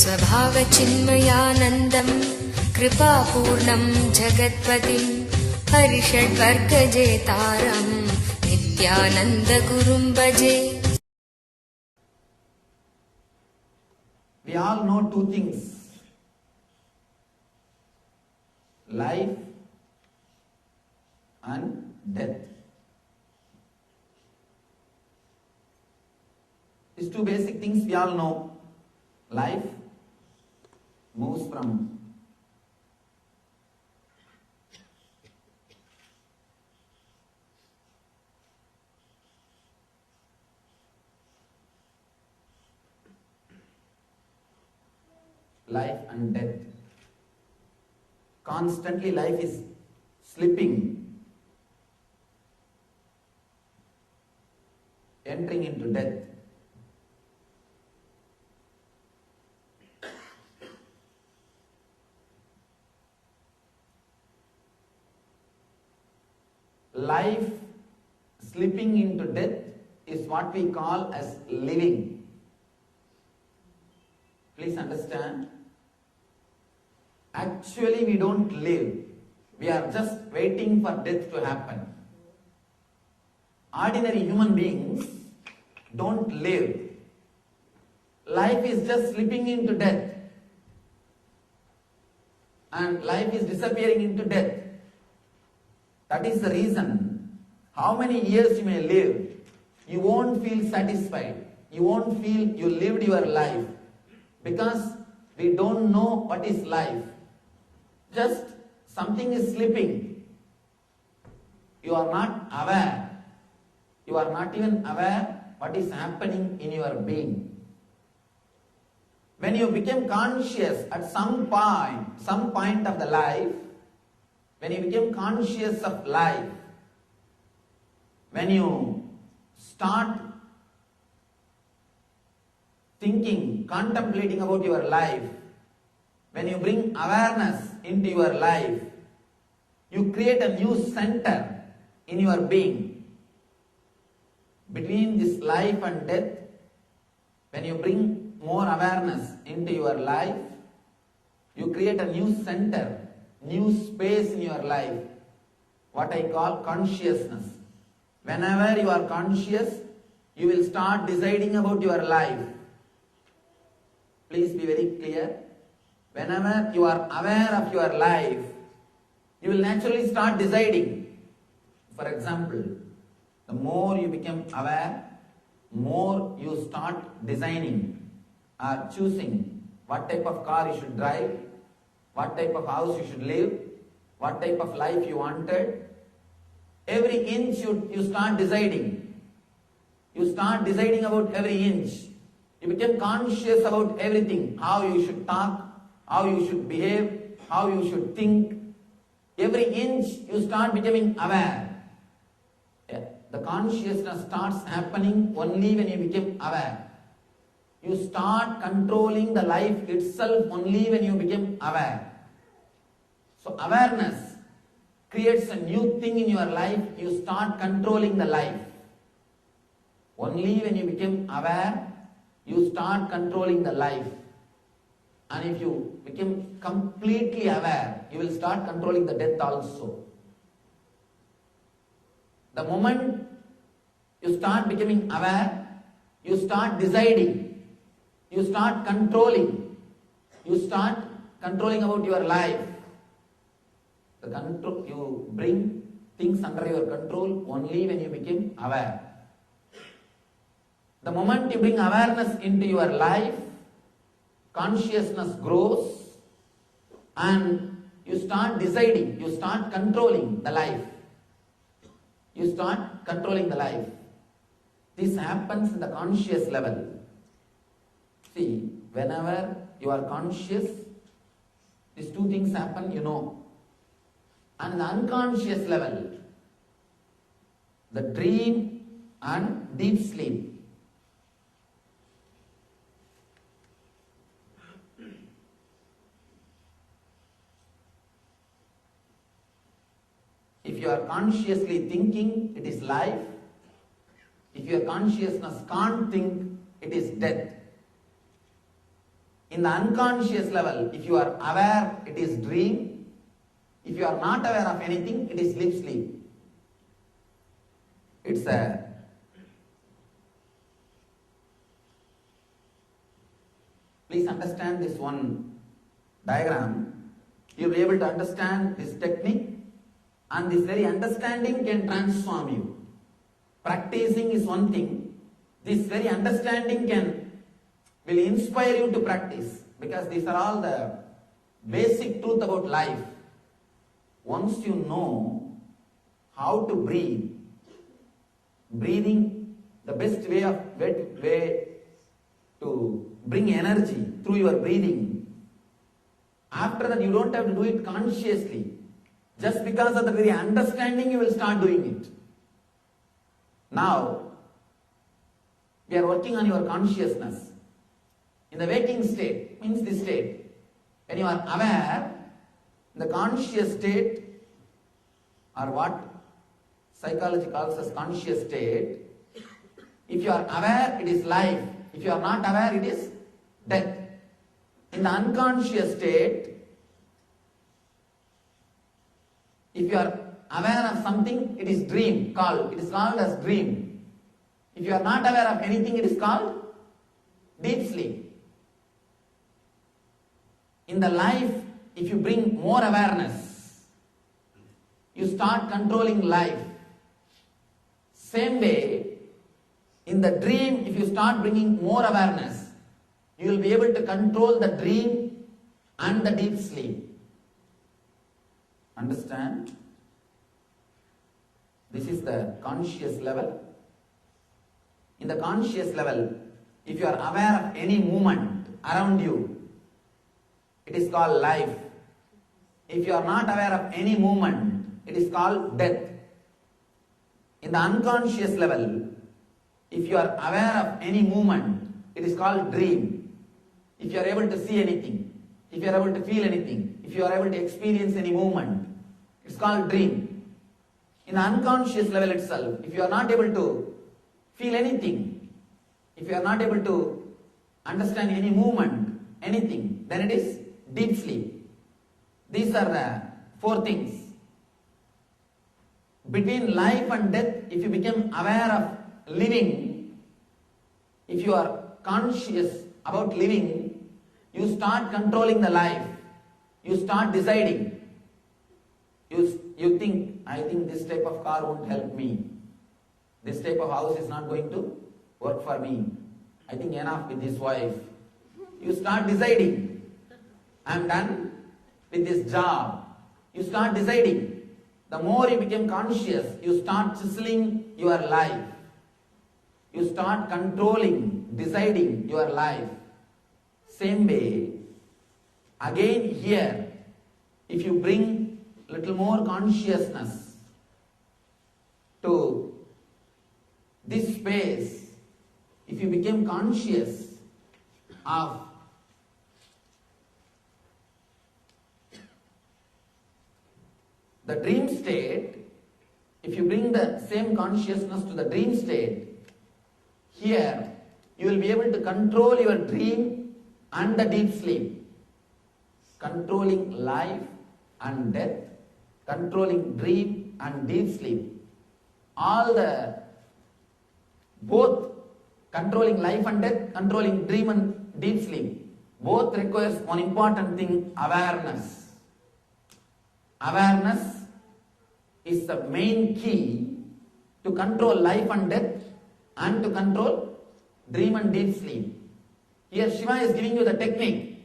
स्वभावचिन्मयानन्दं कृपापूर्णं जगत्पतिं हरिषड्वर्गजेतारं नित्यानन्दगुरुं भजे. We all know two things: life and death. These two basic things we all know. Life moves from life and death. Constantly life is slipping, entering into death. Life slipping into death is what we call as living. Please understand. Actually, we don't live. We are just waiting for death to happen. Ordinary human beings don't live. Life is just slipping into death. And life is disappearing into death. That is the reason, how many years you may live, you won't feel satisfied. You won't feel you lived your life. Because we don't know what is life. Just something is slipping. You are not aware. You are not even aware what is happening in your being. When you became conscious at some point of the life, when you became conscious of life, when you start thinking, contemplating about your life, when you bring awareness into your life, you create a new center in your being. Between this life and death, when you bring more awareness into your life, you create a new center, new space in your life, what I call consciousness. Whenever you are conscious, you will start deciding about your life. Please be very clear. Whenever you are aware of your life, you will naturally start deciding. For example, the more you become aware, more you start designing or choosing what type of car you should drive, what type of house you should live, what type of life you wanted. Every inch you start deciding. You start deciding about every inch. You become conscious about everything, how you should talk, how you should behave, how you should think. Every inch you start becoming aware. The consciousness starts happening only when you become aware. You start controlling the life itself only when you become aware. So awareness creates a new thing in your life. You start controlling the life. Only when you become aware, you start controlling the life. And if you become completely aware, you will start controlling the death also. The moment you start becoming aware, you start deciding, you start controlling, you start controlling about your life. You bring things under your control only when you become aware. The moment you bring awareness into your life, consciousness grows and you start deciding, you start controlling the life. You start controlling the life. This happens in the conscious level. See, whenever you are conscious, these two things happen, you know. And the unconscious level, the dream and deep sleep. If you are consciously thinking, it is life. If your consciousness can't think, it is death. In the unconscious level, if you are aware, it is dream. If you are not aware of anything, it is sleep. It's a please understand this one diagram. You will be able to understand this technique, and this very understanding can transform you. Practicing is one thing. This very understanding will inspire you to practice, because these are all the basic truth about life. Once you know how to breathe, breathing, the best way to bring energy through your breathing. After that, you don't have to do it consciously. Just because of the very understanding, you will start doing it. Now, we are working on your consciousness. In the waking state, means this state, when you are aware, the conscious state, or what psychology calls as conscious state, if you are aware, it is life. If you are not aware, it is death. In the unconscious state, if you are aware of something, it is dream called. It is called as dream. If you are not aware of anything, it is called deep sleep. In the life, if you bring more awareness, you start controlling life. Same way, in the dream, if you start bringing more awareness, you will be able to control the dream and the deep sleep. Understand? This is the conscious level. In the conscious level, if you are aware of any movement around you, it is called life. If you are not aware of any movement, it is called death. In the unconscious level, if you are aware of any movement, it is called dream. If you are able to see anything, if you are able to feel anything, if you are able to experience any movement, it's called dream. In the unconscious level itself, if you are not able to feel anything, if you are not able to understand any movement, anything, then it is deep sleep. These are the four things. Between life and death, if you become aware of living, if you are conscious about living, you start controlling the life. You start deciding. You think, I think this type of car won't help me. This type of house is not going to work for me. I think enough with this wife. You start deciding. I am done with this job. You start deciding. The more you become conscious, you start chiseling your life. You start controlling, deciding your life. Same way, again here, if you bring little more consciousness to this space, if you become conscious of the dream state, if you bring the same consciousness to the dream state, here you will be able to control your dream and the deep sleep, controlling life and death, controlling dream and deep sleep. Both controlling life and death, controlling dream and deep sleep, both requires one important thing, awareness. Awareness is the main key to control life and death and to control dream and deep sleep. Here Shiva is giving you the technique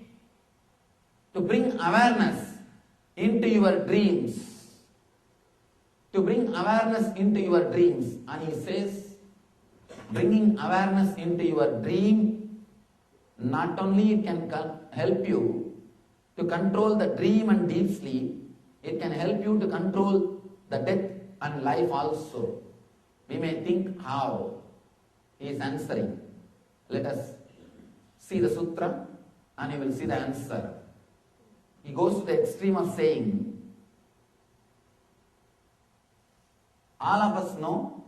to bring awareness into your dreams. To bring awareness into your dreams. And he says, bringing awareness into your dream, not only it can help you to control the dream and deep sleep, it can help you to control the death and life also. We may think how he is answering. Let us see the sutra and you will see the answer. He goes to the extreme of saying, all of us know,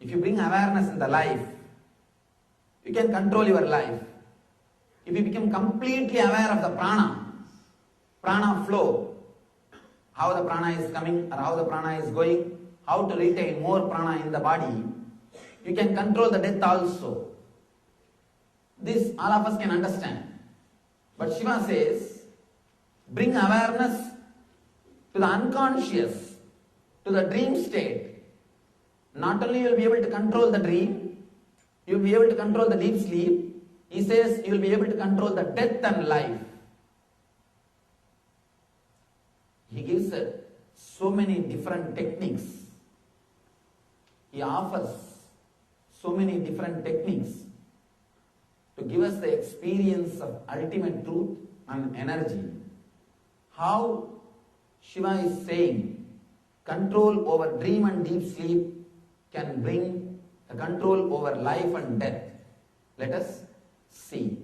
if you bring awareness in the life, you can control your life. if you become completely aware of the prana flow, how the prana is coming or how the prana is going, how to retain more prana in the body, you can control the death also. This all of us can understand. But Shiva says, bring awareness to the unconscious, to the dream state. Not only you will be able to control the dream, you will be able to control the deep sleep. He says you will be able to control the death and life. He gives so many different techniques. He offers so many different techniques to give us the experience of ultimate truth and energy. How Shiva is saying control over dream and deep sleep can bring the control over life and death. Let us see.